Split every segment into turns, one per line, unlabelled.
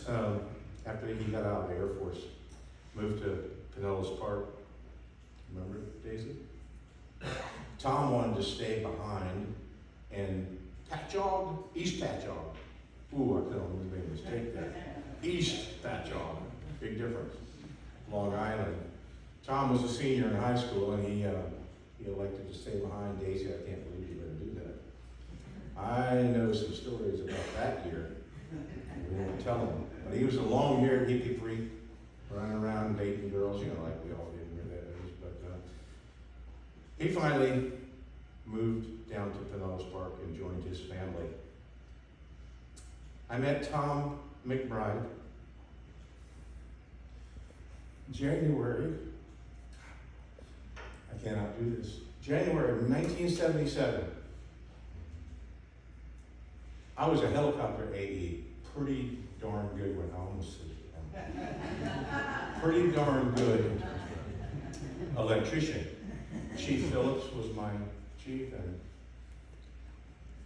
after he got out of the Air Force, moved to Pinellas Park. Remember, Daisy? Tom wanted to stay behind and Patchogue, East Patchogue. Ooh, I could almost make a mistake there. East Patchogue, big difference. Long Island. Tom was a senior in high school and he elected to stay behind. Daisy, I can't believe you let him do that. I know some stories about that year. We won't tell him. But he was a long-haired hippie freak, running around dating girls, you know, like we all did in that age. But he finally moved down to Pinellas Park and joined his family. I met Tom McBRIDE January, I cannot do this, January of 1977. I was a helicopter AE, pretty darn good one, I almost said pretty darn good electrician. Chief Phillips was my chief, and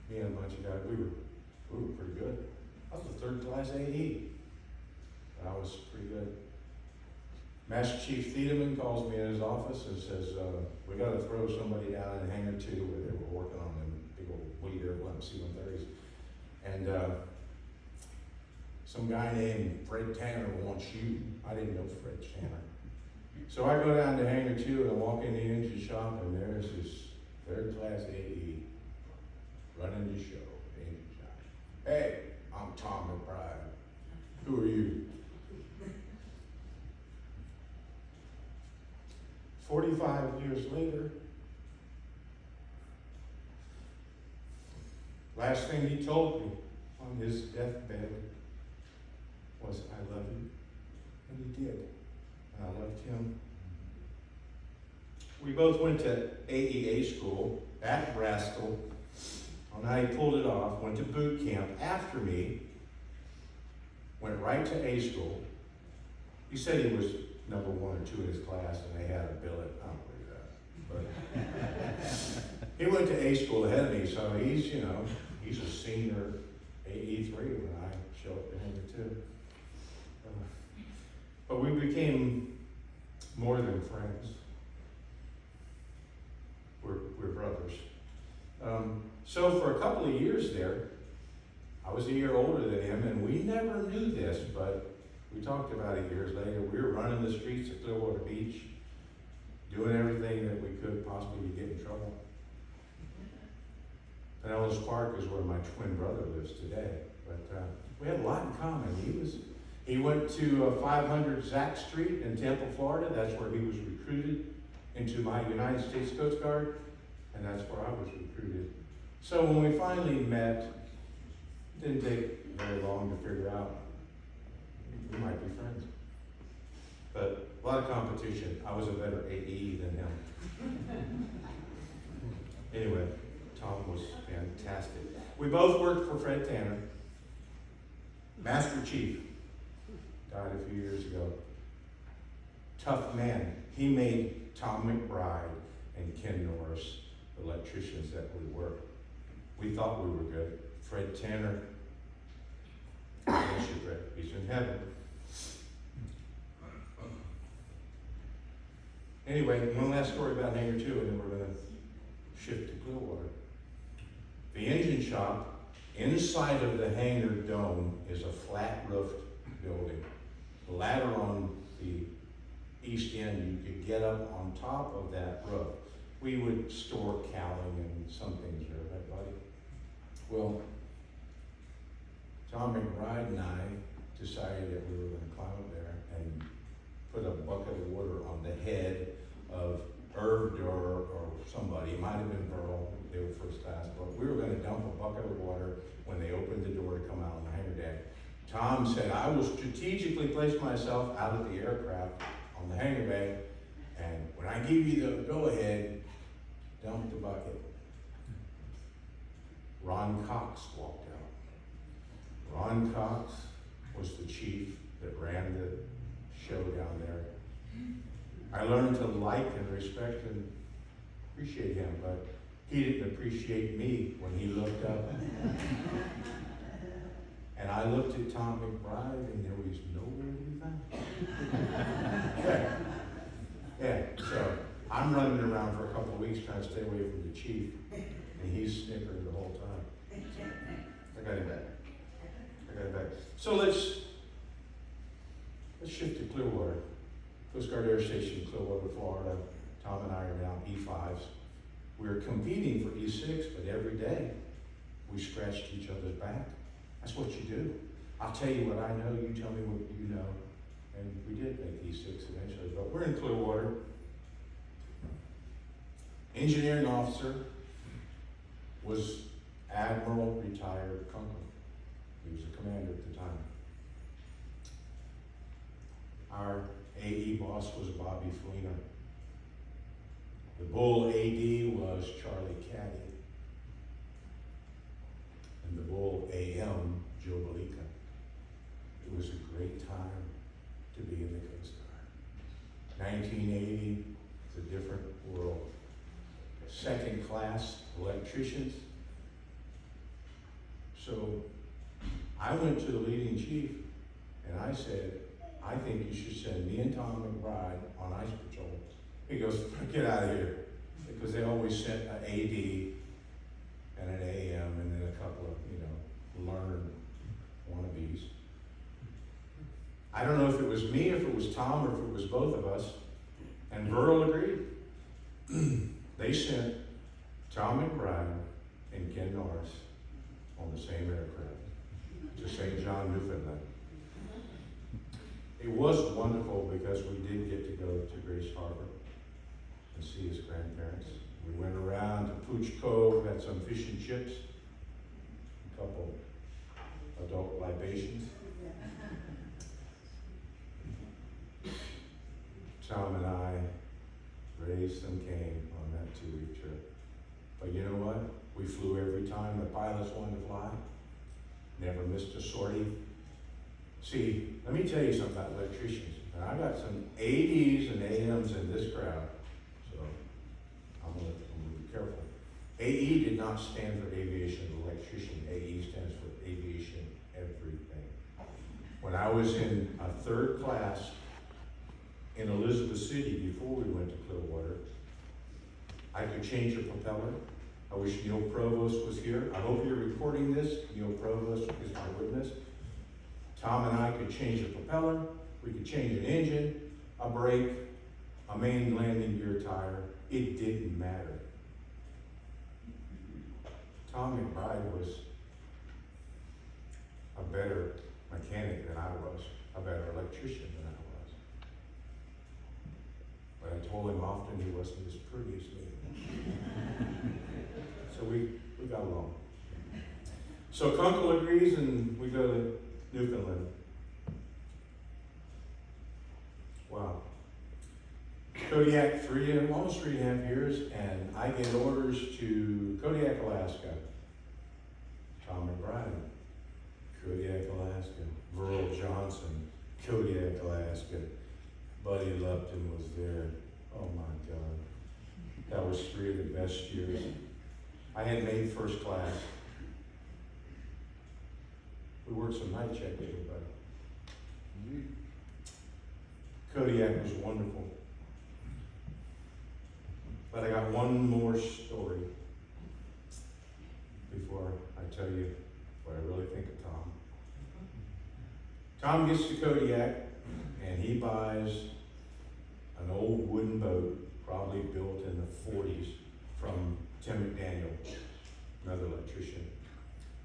me and a bunch of guys, we were pretty good. I was a third class AE, but I was pretty good. Master Chief Thiedemann calls me in his office and says, we got to throw somebody down in Hangar 2 where they were working on them big old Wheater C-130s. And some guy named Fred Tanner wants you. I didn't know Fred Tanner. So I go down to Hangar 2 and I walk in the engine shop and there's this third class AE running the show, the engine shop. Hey, I'm Tom McBRIDE. Who are you? 45 years later, last thing he told me on his deathbed was, I love you. And he did. And I loved him. We both went to AEA school at Brastol. On that he pulled it off, went to boot camp after me, went right to A school. He said he was number 1 or 2 in his class and they had a billet. I don't believe that. But he went to A school ahead of me, so he's, you know, he's a senior AE3 when I show up to him too. But we became more than friends. We're brothers. So for a couple of years there, I was a year older than him, and we never knew this, but we talked about it years later. We were running the streets of Clearwater Beach, doing everything that we could possibly to get in trouble. Pinellas Park is where my twin brother lives today, but we had a lot in common. He went to 500 Zack Street in Tampa, Florida. That's where he was recruited into my United States Coast Guard, and that's where I was recruited. So when we finally met, it didn't take very long to figure out we might be friends. But a lot of competition. I was a better AE than him. Anyway, Tom was fantastic. We both worked for Fred Tanner. Master Chief died a few years ago. Tough man. He made Tom McBRIDE and Ken Norris the electricians that we were. We thought we were good. Fred Tanner, he's in heaven. Anyway, one last story about Hangar 2, and then we're going to shift to Clearwater. The engine shop, inside of the hangar dome, is a flat-roofed building. The ladder on the east end, you could get up on top of that roof. We would store cowling and some things there, right, buddy? Well, Tom McBRIDE and I decided that we were going to climb up there and put a bucket of water on the head of Irv or somebody. It might have been Burl. They were first class. But we were going to dump a bucket of water when they opened the door to come out on the hangar deck. Tom said, I will strategically place myself out of the aircraft on the hangar bay, and when I give you the go-ahead, dump the bucket. Ron Cox walked out. Ron Cox was the chief that ran the show down there. I learned to like and respect and appreciate him, but he didn't appreciate me when he looked up. And I looked at Tom McBRIDE, and there away from the chief, and he's snickering the whole time. I got him back. So let's shift to Clearwater. Coast Guard Air Station, Clearwater, Florida. Tom and I are now E5s. We're competing for E6, but every day we scratched each other's back. That's what you do. I'll tell you what I know, you tell me what you know. And we did make E6 eventually, but we're in Clearwater. Engineering officer was Admiral retired Kunkel. He was a commander at the time. Our AE boss was Bobby Fleener. The Bull AD was Charlie Caddy. And the Bull AM, Joe Belica. It was a great time to be in the Coast Guard. 1980, it's a different world. Second class electricians. So I went to the leading chief and I said, I think you should send me and Tom McBRIDE on ice patrol. He goes, get out of here. Because they always sent an AD and an AM and then a couple of, learned wannabes. I don't know if it was me, if it was Tom, or if it was both of us. And Burl agreed. They sent Tom McBRIDE and Ken Norris on the same aircraft to St. John, Newfoundland. It was wonderful because we did get to go to Grace Harbor and see his grandparents. We went around to Pooch Cove, had some fish and chips, a couple adult libations. Tom and I raised some cane on that 2-week trip. But you know what? We flew every time the pilots wanted to fly. Never missed a sortie. See, let me tell you something about electricians. And I got some ADs and AMs in this crowd, so I'm gonna be careful. AE did not stand for aviation electrician. AE stands for aviation everything. When I was in a 3rd class in Elizabeth City before we went to Clearwater, I could change a propeller. I wish Neil Provost was here. I hope you're recording this. Neil Provost is my witness. Tom and I could change a propeller. We could change an engine, a brake, a main landing gear tire. It didn't matter. Tom McBride was a better mechanic than I was, a better electrician than I was. But I told him often he wasn't as pretty as me. So we got along. So Kunkel agrees and we go to Newfoundland. Wow. Kodiak, almost 3.5 years, and I get orders to Kodiak, Alaska. Tom McBride, Kodiak, Alaska. Verl Johnson, Kodiak, Alaska. Buddy Lupton was there. Oh my God. That was 3 of the best years. I had made 1st class. We worked some night check, everybody. Kodiak was wonderful. But I got one more story before I tell you what I really think of Tom. Tom gets to Kodiak and he buys an old wooden boat, probably built in the 40s, from Tim McDaniel, another electrician.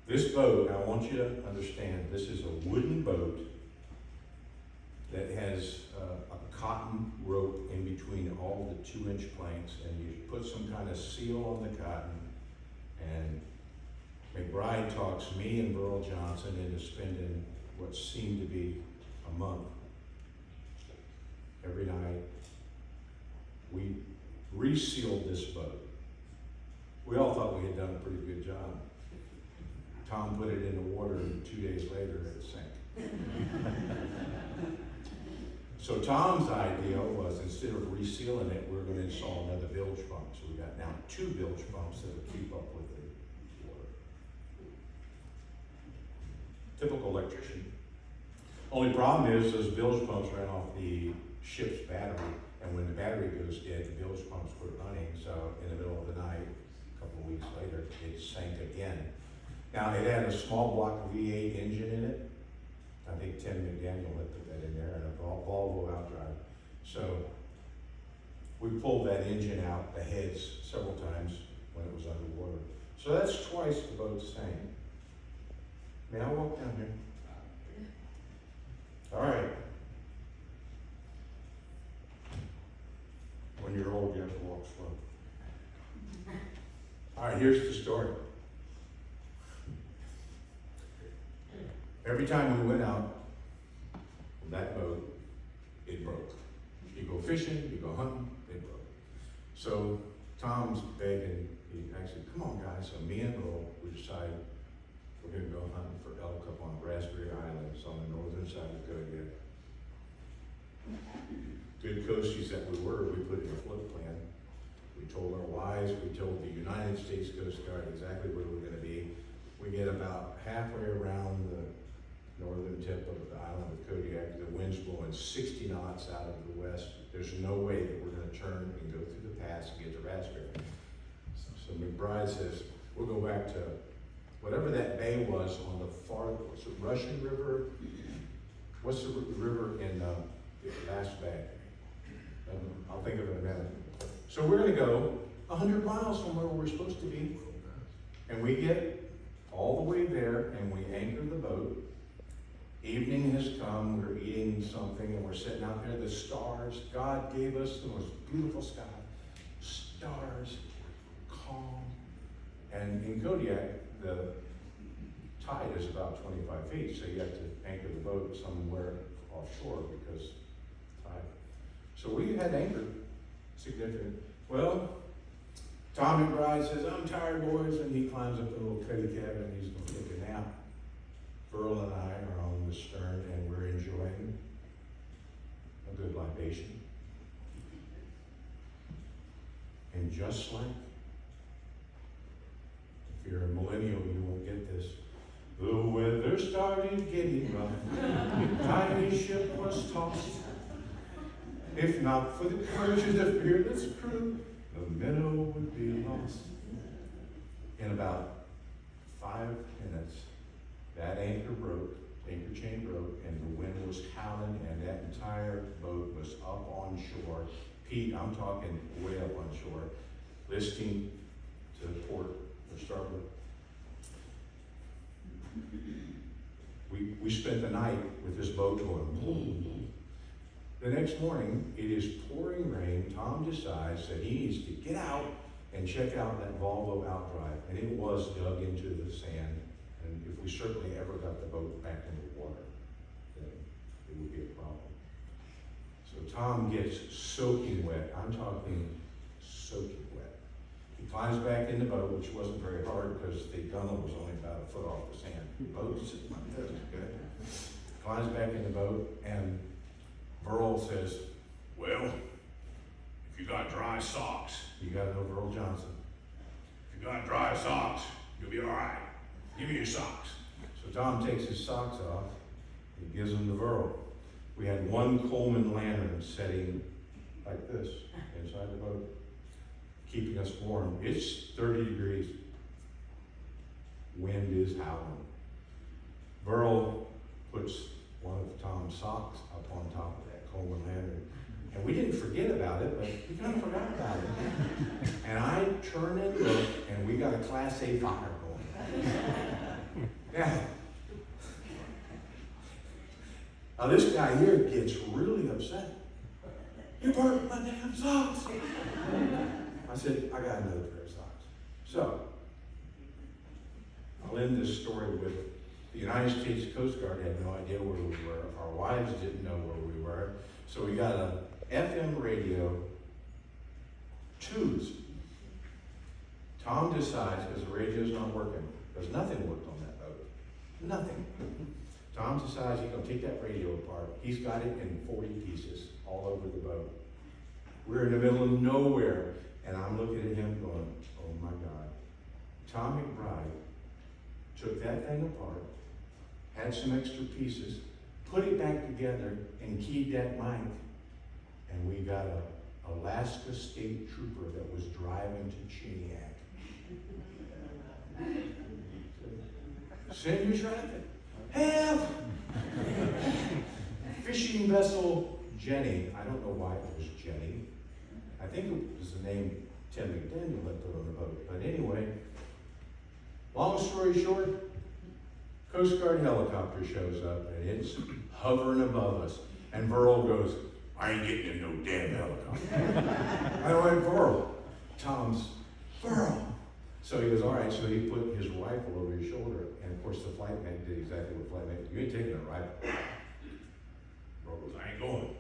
This boat, I want you to understand, this is a wooden boat that has a cotton rope in between all the 2-inch planks, and you put some kind of seal on the cotton, and McBride talks me and Burl Johnson into spending what seemed to be a month. Every night, we resealed this boat. We all thought we had done a pretty good job. Tom put it in the water, and 2 days later it sank. So Tom's idea was, instead of resealing it, we were going to install another bilge pump. So we got now 2 bilge pumps that would keep up with the water. Typical electrician. Only problem is those bilge pumps ran off the ship's battery, And when the battery goes dead, the bilge pumps quit running, so in the middle of the night, a couple of weeks later, it sank again. Now, it had a small block V8 engine in it. I think Tim McDaniel had put that in there, and a Volvo outdrive. So we pulled that engine out, the heads, several times when it was underwater. So that's twice the boat sank. May I walk down here? All right. When you're old, you have to walk slow. All right, here's the story. Every time we went out with that boat, it broke. You go fishing, you go hunting, it broke. So Tom's begging, he actually, come on guys. So me and Earl, we decided we're gonna go hunting for elk up on Raspberry Islands on the northern side of Kodiak. Good coasties that we were, we put in a float plan. We told our wives, we told the United States Coast Guard exactly where we're gonna be. We get about halfway around the northern tip of the island of Kodiak, the wind's blowing 60 knots out of the west. There's no way that we're gonna turn and go through the pass and get to Raspberry. So McBride says, we'll go back to whatever that bay was on the far, what's the Russian River? What's the river in the last bay? I'll think of it in a minute. So we're gonna go 100 miles from where we're supposed to be. And we get all the way there and we anchor the boat. Evening has come, we're eating something and we're sitting out there, the stars, God gave us the most beautiful sky. Stars, calm. And in Kodiak, the tide is about 25 feet, so you have to anchor the boat somewhere offshore because tide. So we had anchored significant. Well, Tom McBRIDE says, I'm tired, boys, and he climbs up the little cuddy cabin and he's going to take a nap. Burl and I are on the stern and we're enjoying a good libation. And just like, if you're a millennial, you won't get this. The weather started getting rough. Tiny ship was tossed. If not for the courage of the fearless crew, the minnow would be lost. In about 5 minutes, that anchor chain broke, and the wind was howling, and that entire boat was up on shore. Pete, I'm talking way up on shore, listing to port or starboard. We spent the night with this boat going boom. The next morning, it is pouring rain. Tom decides that he needs to get out and check out that Volvo outdrive, and it was dug into the sand. And if we certainly ever got the boat back into the water, then it would be a problem. So Tom gets soaking wet. I'm talking soaking wet. He climbs back in the boat, which wasn't very hard because the gunnel was only about a foot off the sand. The boat is good. Climbs back in the boat, and Burl says, well, if you got dry socks, you gotta know Burl Johnson. If you got dry socks, you'll be all right. Give me your socks. So Tom takes his socks off, he gives them to Burl. We had one Coleman lantern setting like this inside the boat, keeping us warm. It's 30 degrees. Wind is howling. Burl puts one of Tom's socks up on top of that Coleman lantern. And we didn't forget about it, but we kind of forgot about it. And I turn and look, and we got a Class A fire going. Yeah. Now this guy here gets really upset. You burnt my damn socks. I said, I got another pair of socks. So, I'll end this story with the United States Coast Guard had no idea where we were. Our wives didn't know where we were. So we got a FM radio, tubes. Tom decides, because the radio's not working, because nothing worked on that boat. Nothing. Tom decides he's going to take that radio apart. He's got it in 40 pieces all over the boat. We're in the middle of nowhere, and I'm looking at him going, oh my God. Tom McBRIDE took that thing apart, had some extra pieces, put it back together, and keyed that mic, and we got a Alaska State Trooper that was driving to Chiniac. Send your traffic. Help! Fishing vessel Jenny. I don't know why it was Jenny. I think it was the name Tim McDaniel had put on the boat. But anyway, long story short, Coast Guard helicopter shows up and it's hovering above us. And Burl goes, I ain't getting in no damn helicopter. I went, Burl. Tom's, Burl. So he goes, all right. So he put his rifle over his shoulder. And of course, the flight mate did exactly what flight mate, you ain't taking a rifle. Burl goes, I ain't going.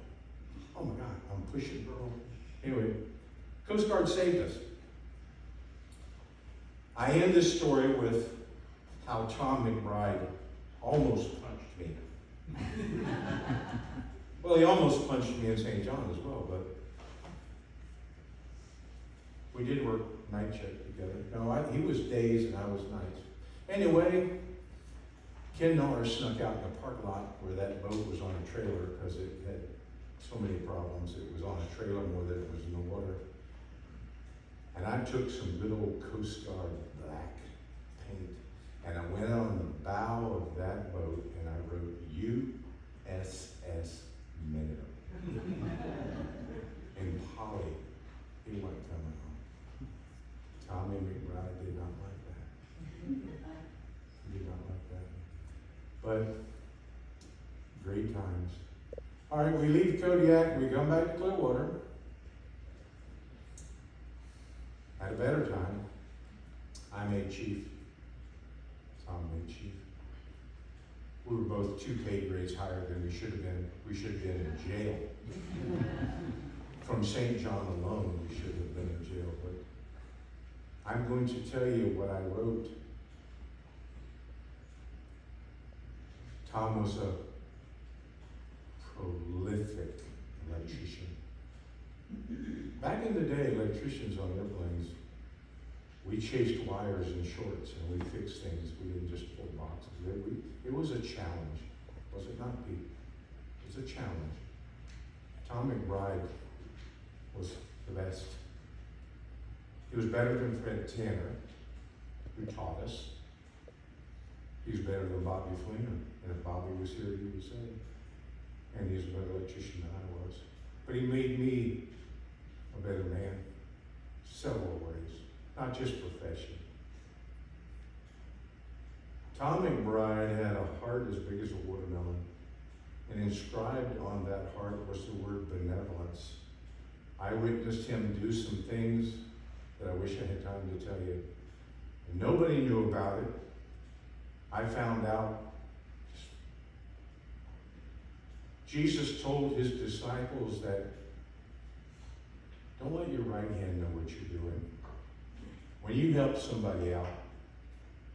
Oh my God, I'm pushing Burl. Anyway, Coast Guard saved us. I end this story with how Tom McBRIDE almost punched me. Well, he almost punched me in St. John as well, but we did work night shift together. No, he was days and I was nights. Anyway, Ken Norris snuck out in the parking lot where that boat was on a trailer because it had so many problems. It was on a trailer more than it was in the water. And I took some good old Coast Guard black paint and I went on the bow of that boat and I wrote USS Minnow. In poly, he wasn't coming home. Tommy McBRIDE did not like that. He did not like that. But great times. All right, we leave Kodiak, we come back to Clearwater. At a better time, I made chief. Tom made chief. We were both 2 pay grades higher than we should have been. We should have been in jail. From St. John alone, we should have been in jail. But I'm going to tell you what I wrote. Tom was a prolific electrician. Back in the day, electricians on airplanes, we chased wires in shorts and we fixed things. We didn't just pull boxes. It was a challenge, was it not, Pete? It was a challenge. Tom McBRIDE was the best. He was better than Fred Tanner, who taught us. He was better than Bobby Fleener. And if Bobby was here, he would say. And he's a better electrician than I was. But he made me a better man, several ways, not just profession. Tom McBRIDE had a heart as big as a watermelon, and inscribed on that heart was the word benevolence. I witnessed him do some things that I wish I had time to tell you. And nobody knew about it. I found out. Jesus told his disciples that don't let your right hand know what you're doing. When you help somebody out,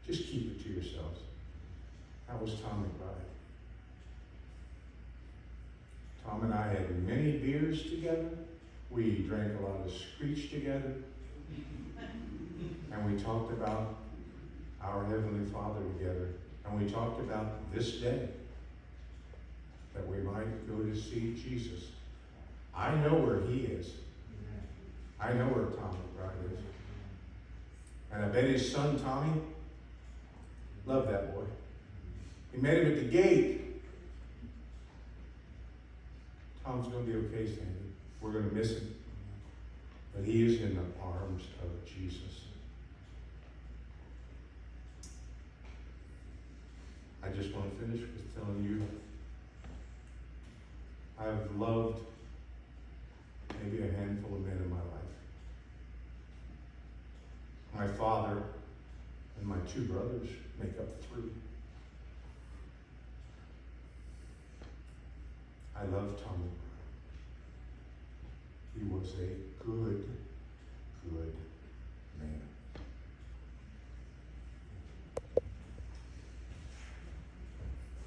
just keep it to yourselves. That was Tom McBRIDE. Tom and I had many beers together. We drank a lot of screech together. And we talked about our Heavenly Father together. And we talked about this day, that we might go to see Jesus. I know where he is. I know where Tom McBRIDE is. And I bet his son, Tommy, loved that boy. He met him at the gate. Tom's going to be okay, Sandy. We're going to miss him. But he is in the arms of Jesus. I just want to finish with telling you I've loved maybe a handful of men in my life. My father and my 2 brothers make up 3. I love Tom McBRIDE. He was a good